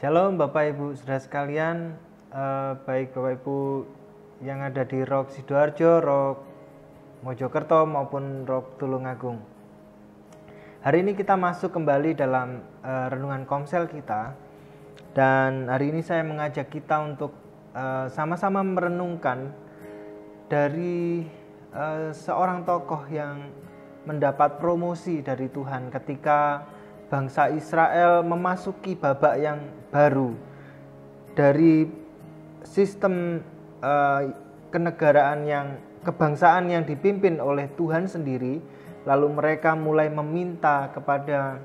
Shalom Bapak Ibu Saudara sekalian, baik Bapak Ibu yang ada di Rock Sidoarjo, Rock Mojokerto maupun Rock Tulungagung. Hari ini kita masuk kembali dalam renungan komsel kita, dan hari ini saya mengajak kita untuk sama-sama merenungkan dari seorang tokoh yang mendapat promosi dari Tuhan ketika bangsa Israel memasuki babak yang baru dari sistem kebangsaan yang dipimpin oleh Tuhan sendiri. Lalu mereka mulai meminta kepada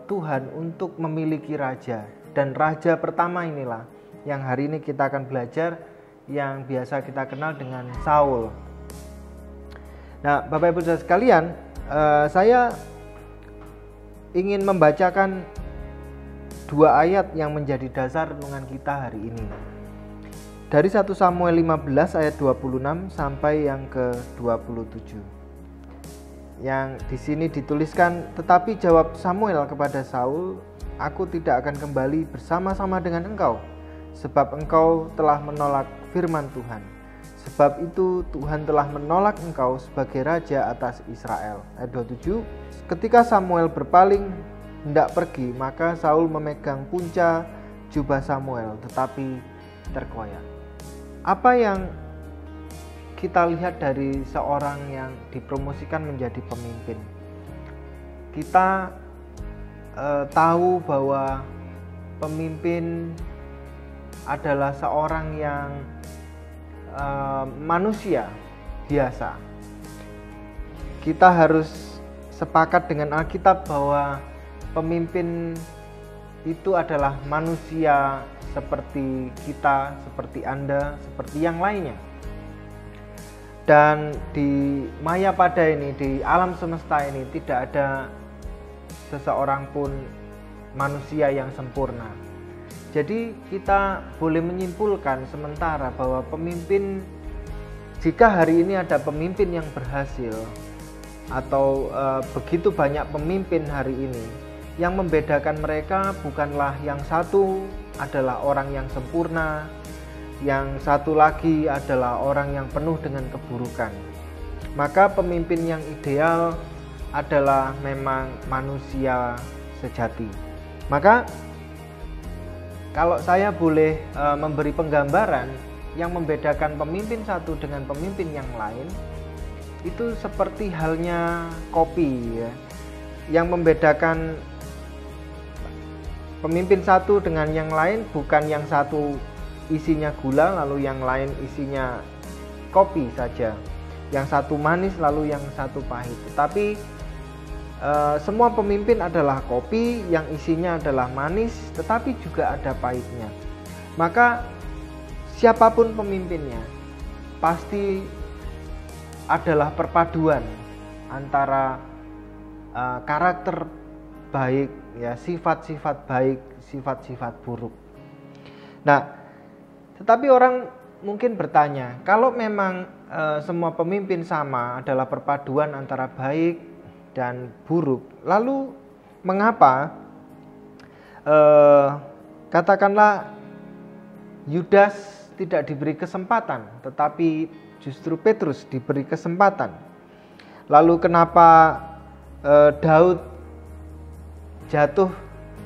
Tuhan untuk memiliki raja, dan raja pertama inilah yang hari ini kita akan belajar, yang biasa kita kenal dengan Saul. Nah, Bapak Ibu Saudara sekalian, saya ingin membacakan dua ayat yang menjadi dasar renungan kita hari ini. Dari 1 Samuel 15 ayat 26 sampai yang ke-27. Yang di sini dituliskan, "Tetapi jawab Samuel kepada Saul, aku tidak akan kembali bersama-sama dengan engkau, sebab engkau telah menolak firman Tuhan. Sebab itu Tuhan telah menolak engkau sebagai raja atas Israel." Ayat 27. Ketika Samuel berpaling hendak pergi, maka Saul memegang punca jubah Samuel, tetapi terkoyak. Apa yang kita lihat dari seorang yang dipromosikan menjadi pemimpin? Kita tahu bahwa pemimpin adalah seorang yang manusia biasa. Kita harus sepakat dengan Alkitab bahwa pemimpin itu adalah manusia seperti kita, seperti Anda, seperti yang lainnya. Dan di maya pada ini, di alam semesta ini, tidak ada seseorang pun manusia yang sempurna. Jadi kita boleh menyimpulkan sementara bahwa pemimpin, jika hari ini ada pemimpin yang berhasil, atau begitu banyak pemimpin hari ini, yang membedakan mereka bukanlah yang satu adalah orang yang sempurna, yang satu lagi adalah orang yang penuh dengan keburukan. Maka pemimpin yang ideal adalah memang manusia sejati. Maka kalau saya boleh memberi penggambaran, yang membedakan pemimpin satu dengan pemimpin yang lain itu seperti halnya kopi, ya. Yang membedakan pemimpin satu dengan yang lain bukan yang satu isinya gula lalu yang lain isinya kopi saja, yang satu manis lalu yang satu pahit. Tetapi semua pemimpin adalah kopi yang isinya adalah manis tetapi juga ada pahitnya. Maka siapapun pemimpinnya pasti adalah perpaduan antara karakter baik, ya, sifat-sifat baik, sifat-sifat buruk. Nah, tetapi orang mungkin bertanya, kalau memang semua pemimpin sama adalah perpaduan antara baik dan buruk, lalu mengapa katakanlah Yudas tidak diberi kesempatan, tetapi justru Petrus diberi kesempatan? Lalu kenapa Daud jatuh,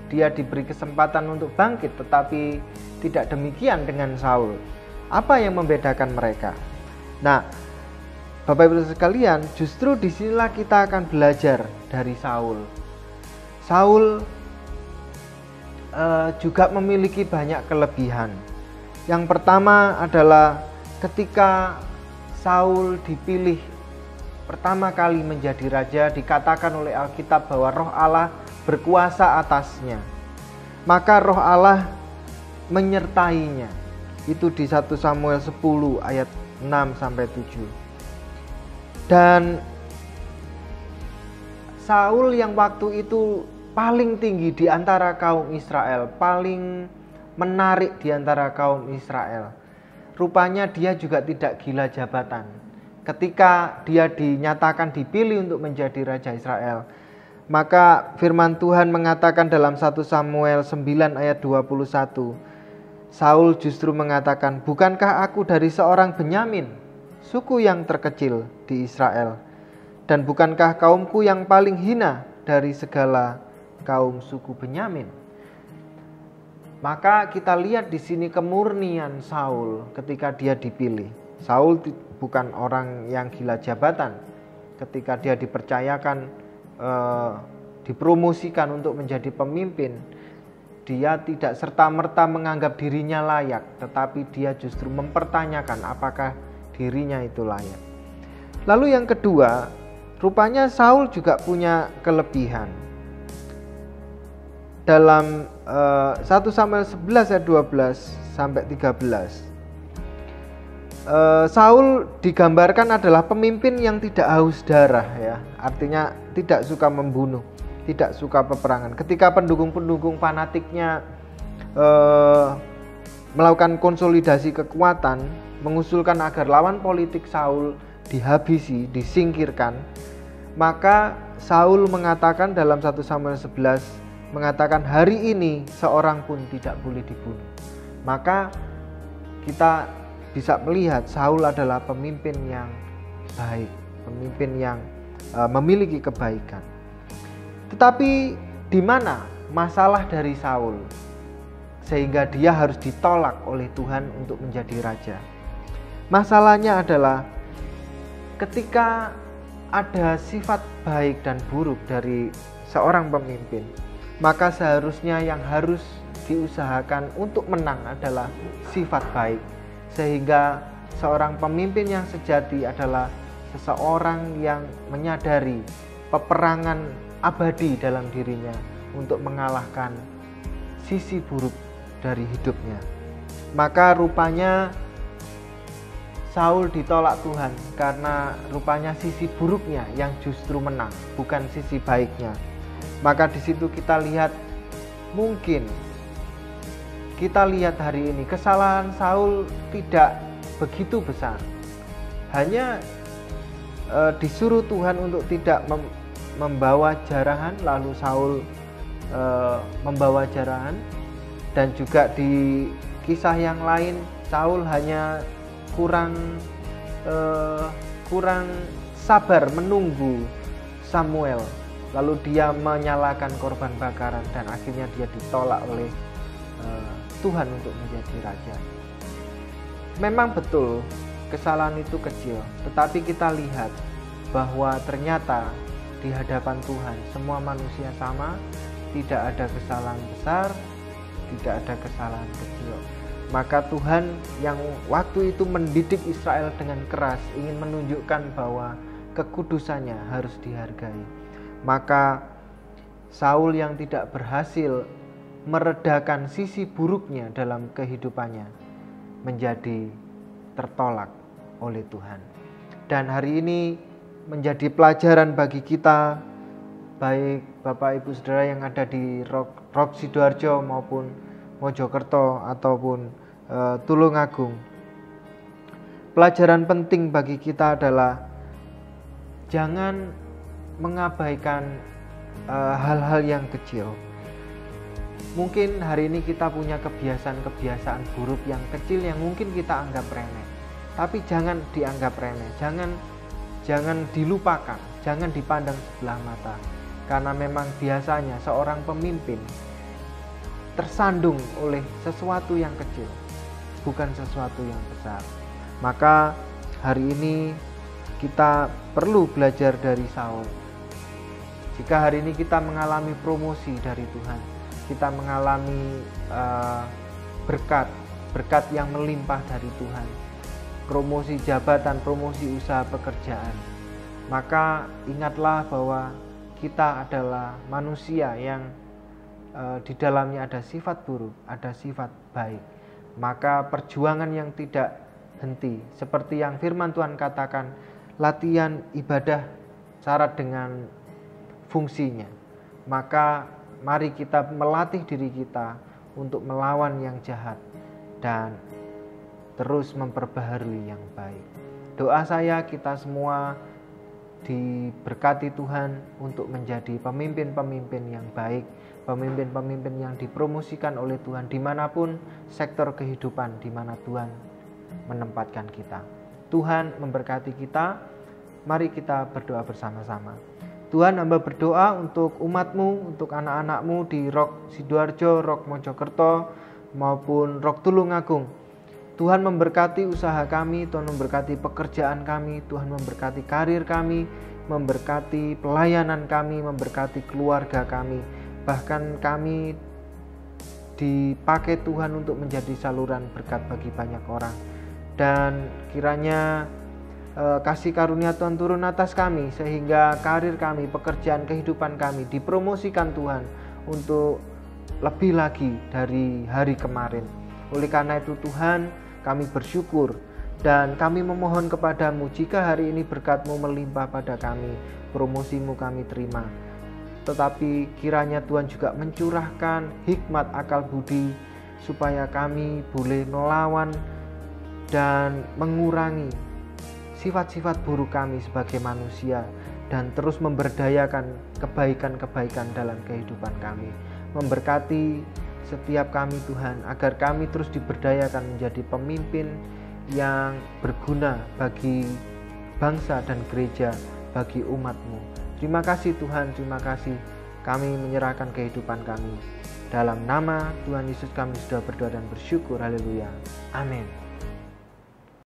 dia diberi kesempatan untuk bangkit, tetapi tidak demikian dengan Saul? Apa yang membedakan mereka? Nah, Bapak Ibu sekalian, justru disinilah kita akan belajar dari Saul. Saul juga memiliki banyak kelebihan. Yang pertama adalah ketika Saul dipilih pertama kali menjadi raja, dikatakan oleh Alkitab bahwa Roh Allah berkuasa atasnya. Maka Roh Allah menyertainya. Itu di 1 Samuel 10 ayat 6 sampai 7. Dan Saul yang waktu itu paling tinggi di antara kaum Israel, paling menarik di antara kaum Israel. Rupanya dia juga tidak gila jabatan. Ketika dia dinyatakan dipilih untuk menjadi raja Israel, Maka firman Tuhan mengatakan dalam 1 Samuel 9 ayat 21, Saul justru mengatakan, bukankah aku dari seorang Benyamin, suku yang terkecil di Israel, dan bukankah kaumku yang paling hina dari segala kaum suku Benyamin? Maka kita lihat di sini kemurnian Saul ketika dia dipilih. Saul bukan orang yang gila jabatan. Ketika dia dipercayakan, dipromosikan untuk menjadi pemimpin, dia tidak serta-merta menganggap dirinya layak, tetapi dia justru mempertanyakan apakah dirinya itu layak. Lalu yang kedua, rupanya Saul juga punya kelebihan. Dalam 1 Samuel 11 ayat 12 sampai 13, Saul digambarkan adalah pemimpin yang tidak haus darah, ya. Artinya tidak suka membunuh, tidak suka peperangan. Ketika pendukung-pendukung fanatiknya melakukan konsolidasi kekuatan, mengusulkan agar lawan politik Saul dihabisi, disingkirkan, maka Saul mengatakan dalam 1 Samuel 11, mengatakan hari ini seorang pun tidak boleh dibunuh. Maka kita bisa melihat Saul adalah pemimpin yang baik, pemimpin yang memiliki kebaikan. Tetapi di mana masalah dari Saul sehingga dia harus ditolak oleh Tuhan untuk menjadi raja? Masalahnya adalah ketika ada sifat baik dan buruk dari seorang pemimpin, maka seharusnya yang harus diusahakan untuk menang adalah sifat baik. Sehingga seorang pemimpin yang sejati adalah seseorang yang menyadari peperangan abadi dalam dirinya untuk mengalahkan sisi buruk dari hidupnya. Maka rupanya Saul ditolak Tuhan karena rupanya sisi buruknya yang justru menang, bukan sisi baiknya. Maka di situ kita lihat, mungkin kita lihat hari ini kesalahan Saul tidak begitu besar. Hanya disuruh Tuhan untuk tidak membawa jarahan, lalu Saul membawa jarahan. Dan juga di kisah yang lain Saul hanya kurang sabar menunggu Samuel, lalu dia menyalakan korban bakaran dan akhirnya dia ditolak oleh Tuhan untuk menjadi raja. Memang betul kesalahan itu kecil, tetapi kita lihat bahwa ternyata di hadapan Tuhan semua manusia sama, tidak ada kesalahan besar, tidak ada kesalahan kecil. Maka Tuhan yang waktu itu mendidik Israel dengan keras ingin menunjukkan bahwa kekudusannya harus dihargai. Maka Saul yang tidak berhasil meredakan sisi buruknya dalam kehidupannya menjadi tertolak oleh Tuhan. Dan hari ini menjadi pelajaran bagi kita, baik Bapak Ibu Saudara yang ada di Rock Sidoarjo maupun Mojokerto ataupun Tulungagung. Pelajaran penting bagi kita adalah jangan mengabaikan hal-hal yang kecil. Mungkin hari ini kita punya kebiasaan-kebiasaan buruk yang kecil yang mungkin kita anggap remeh. Tapi jangan dianggap remeh, jangan dilupakan, jangan dipandang sebelah mata. Karena memang biasanya seorang pemimpin tersandung oleh sesuatu yang kecil, bukan sesuatu yang besar. Maka hari ini kita perlu belajar dari Saul. Jika hari ini kita mengalami promosi dari Tuhan, kita mengalami berkat yang melimpah dari Tuhan, promosi jabatan, promosi usaha pekerjaan, maka ingatlah bahwa kita adalah manusia yang di dalamnya ada sifat buruk, ada sifat baik. Maka perjuangan yang tidak henti, seperti yang firman Tuhan katakan, latihan ibadah syarat dengan fungsinya. Maka mari kita melatih diri kita untuk melawan yang jahat dan terus memperbaharui yang baik. Doa saya kita semua diberkati Tuhan untuk menjadi pemimpin-pemimpin yang baik, pemimpin-pemimpin yang dipromosikan oleh Tuhan dimanapun sektor kehidupan di mana Tuhan menempatkan kita. Tuhan memberkati kita. Mari kita berdoa bersama-sama. Tuhan, hamba berdoa untuk umat-Mu, untuk anak-anak-Mu di Rock Sidoarjo, Rock Mojokerto, maupun Rock Tulungagung. Tuhan memberkati usaha kami, Tuhan memberkati pekerjaan kami, Tuhan memberkati karir kami, memberkati pelayanan kami, memberkati keluarga kami. Bahkan kami dipakai Tuhan untuk menjadi saluran berkat bagi banyak orang. Dan kiranya kasih karunia Tuhan turun atas kami, sehingga karir kami, pekerjaan, kehidupan kami dipromosikan Tuhan untuk lebih lagi dari hari kemarin. Oleh karena itu Tuhan, kami bersyukur dan kami memohon kepadamu, jika hari ini berkat-Mu melimpah pada kami, promosi-Mu kami terima. Tetapi kiranya Tuhan juga mencurahkan hikmat akal budi, supaya kami boleh melawan dan mengurangi sifat-sifat buruk kami sebagai manusia, dan terus memberdayakan kebaikan-kebaikan dalam kehidupan kami. Memberkati setiap kami Tuhan, agar kami terus diberdayakan menjadi pemimpin yang berguna bagi bangsa dan gereja, bagi umat-Mu. Terima kasih Tuhan, terima kasih. Kami menyerahkan kehidupan kami. Dalam nama Tuhan Yesus kami sudah berdoa dan bersyukur. Haleluya. Amin.